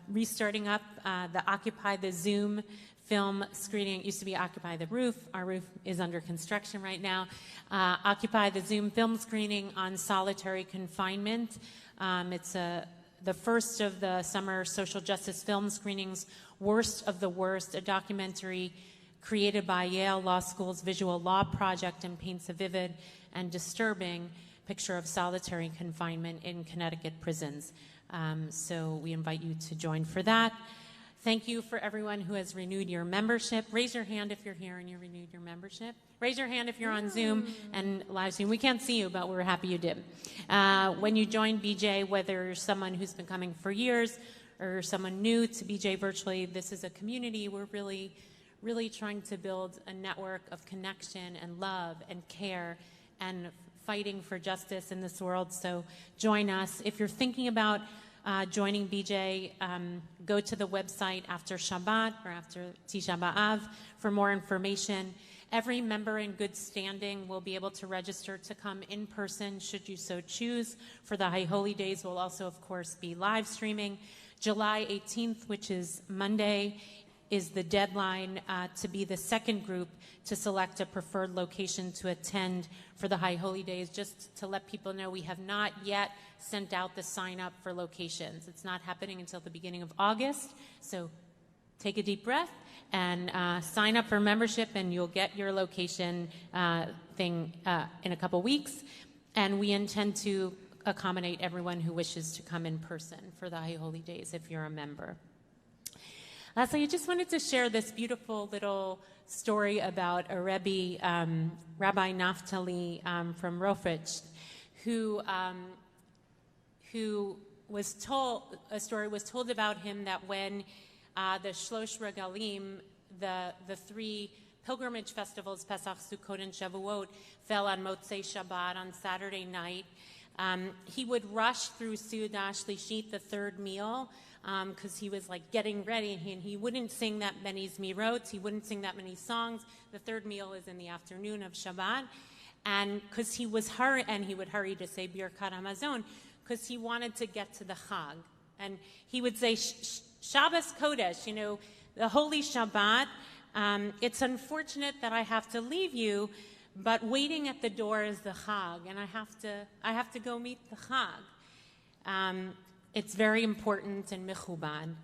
restarting up the Occupy the Zoom film screening. It used to be Occupy the Roof. Our roof is under construction right now. Occupy the Zoom film screening on solitary confinement. It's the first of the summer social justice film screenings, Worst of the Worst, a documentary created by Yale Law School's Visual Law Project, and paints a vivid and disturbing picture of solitary confinement in Connecticut prisons. So we invite you to join for that. Thank you for everyone who has renewed your membership. Raise your hand if you're here and you renewed your membership. Raise your hand if you're on Zoom and live stream. We can't see you, but we're happy you did. When you join BJ, whether you're someone who's been coming for years or someone new to BJ virtually, this is a community. We're really trying to build a network of connection and love and care and fighting for justice in this world. So join us. If you're thinking about joining BJ, go to the website after Shabbat or after Tisha B'Av for more information. Every member in good standing will be able to register to come in person should you so choose. For the High Holy Days, we'll also, of course, be live streaming. July 18th, which is Monday, is the deadline to be the second group to select a preferred location to attend for the High Holy Days. Just to let people know, we have not yet sent out the sign up for locations. It's not happening until the beginning of August. So take a deep breath and sign up for membership, and you'll get your location thing in a couple weeks. And we intend to accommodate everyone who wishes to come in person for the High Holy Days if you're a member. Lastly, I just wanted to share this beautiful little story about a Rabbi, Rabbi Naftali from Rofich, who was told, a story was told about him that when the Shlosh Regalim, the three pilgrimage festivals, Pesach, Sukkot, and Shavuot, fell on Motzei Shabbat on Saturday night, he would rush through Seudah Shlishit, the third meal, because he was like getting ready, and he wouldn't sing that many Zmirot, he wouldn't sing that many songs. The third meal is in the afternoon of Shabbat, and because he was he would hurry to say Birkat HaMazon, because he wanted to get to the Chag, and he would say Shabbos Kodesh, you know, the Holy Shabbat. It's unfortunate that I have to leave you, but waiting at the door is the Chag, and I have to go meet the Chag. It's very important and mechubad.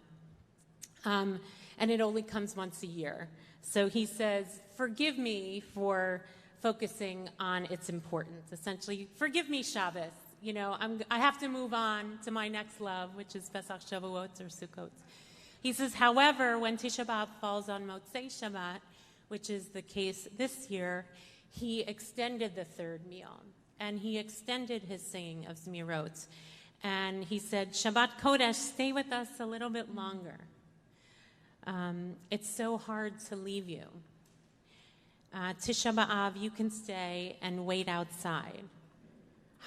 And it only comes once a year. So he says, forgive me for focusing on its importance. Essentially, forgive me, Shabbos. You know, I have to move on to my next love, which is Pesach, Shavuot, or Sukkot. He says, however, when Tisha B'Av falls on Motzei Shabbat, which is the case this year, he extended the third meal, and he extended his singing of Zmirot. And he said, Shabbat Kodesh, stay with us a little bit longer. It's so hard to leave you. Tisha B'Av, you can stay and wait outside.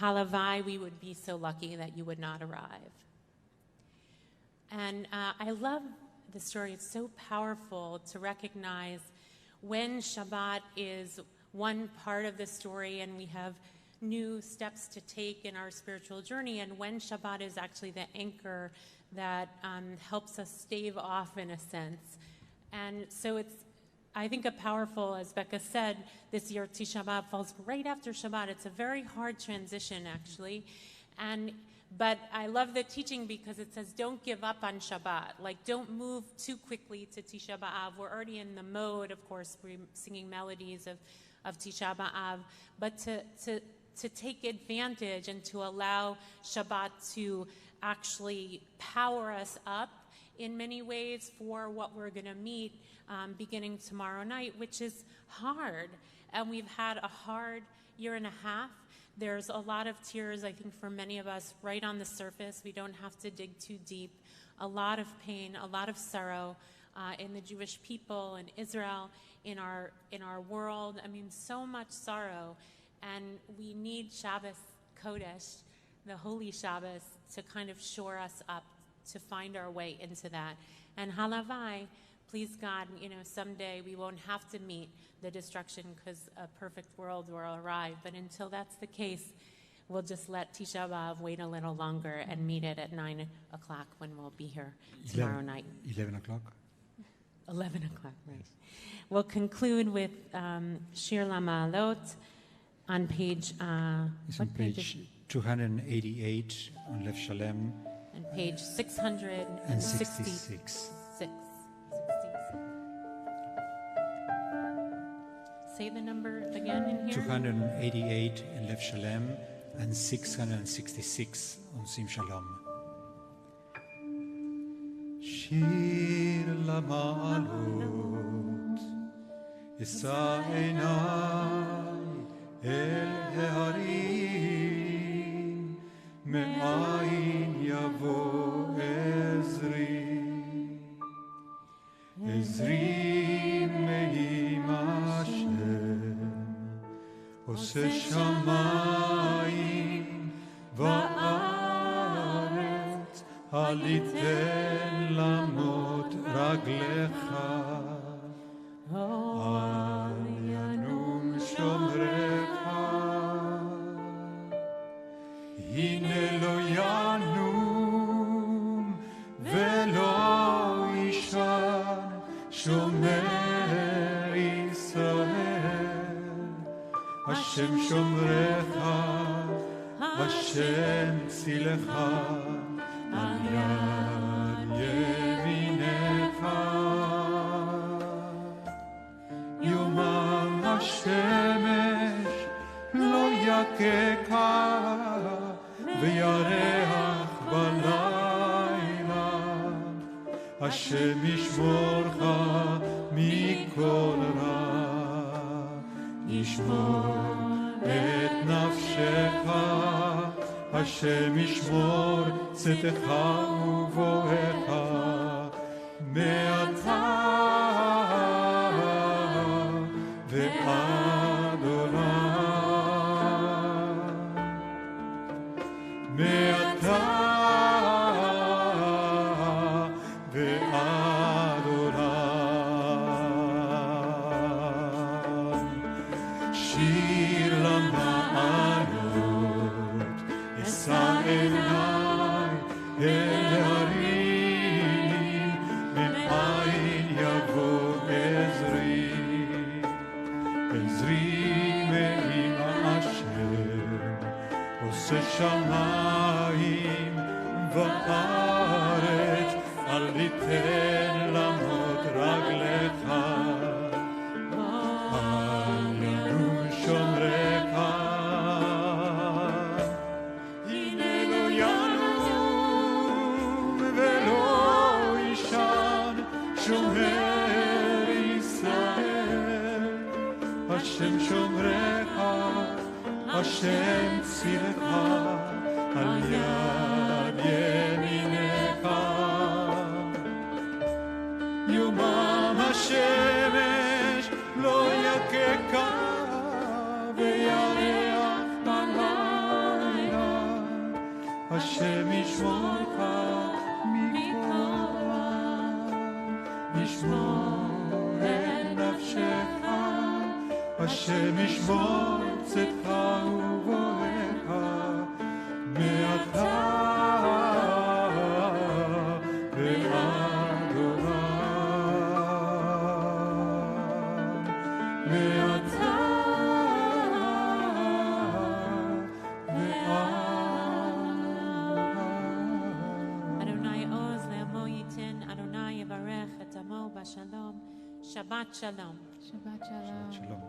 Halavai, we would be so lucky that you would not arrive. And I love the story. It's so powerful to recognize when Shabbat is one part of the story and we have new steps to take in our spiritual journey, and when Shabbat is actually the anchor that helps us stave off in a sense. And so it's, I think, a powerful, as Becca said, this year Tisha B'Av falls right after Shabbat. It's a very hard transition, actually. But I love the teaching because it says don't give up on Shabbat. Like, don't move too quickly to Tisha B'Av. We're already in the mode, of course, we're singing melodies of Tisha B'Av, but to take advantage and to allow Shabbat to actually power us up in many ways for what we're going to meet beginning tomorrow night, which is hard. And we've had a hard year and a half. There's a lot of tears, I think, for many of us right on the surface. We don't have to dig too deep. A lot of pain, a lot of sorrow in the Jewish people, in Israel, in our world. I mean, so much sorrow. And we need Shabbos Kodesh, the holy Shabbos, to kind of shore us up, to find our way into that. And halavai, please God, someday we won't have to meet the destruction because a perfect world will arrive. But until that's the case, we'll just let Tisha B'Av wait a little longer and meet it at 9 o'clock when we'll be here tomorrow night. 11 o'clock? 11 o'clock, right. We'll conclude with Shir LaMa'alot on page... It's on page 288 on Lev Shalem. And page 666. Say the number again in here. 288 in Lev Shalem and 666 on Sim Shalom. Shir LaMa'alot Esa einai el heharim me'ayin yavo Ezri me'im Hashem Ose shamayim va'aretz Haliten lamot raglecha Al yanum shomrecha Hine lo yanum velo ishan shomer Yisrael Hashem shomrecha Hashem tzilecha Al yad yeminecha Yomam hashemesh lo yakeka V'yareach balayla Hashem yishmorcha mikol ra Yishmor et nafshecha Hashem yishmor tzetecha uvoecha me'ata ve'ad olam me'ata ve'ad olam Shir LaMa'alot Esa einai el harim me'ayin yavo Ezri me'im Hashem Ose shamayim va'aretz Al yiten lamot raglecha Al yanum shomrecha Hine lo yanum velo ishan shomer Yisrael Hashem shomrecha Hashem tzilecha Al yad yeminecha Yomam hashemesh lo yakeka V'yareach balayla Hashem yishmorcha mikol ra Yishmor et nafshecha Hashem yishmor tzetecha uvoecha me'ata ve'ad olam me'ata ve'ad olam Adonai oz le'amo yitin, Adonai yivarech et amo b'shalom. Shabbat shalom. Shabbat shalom. Shalom.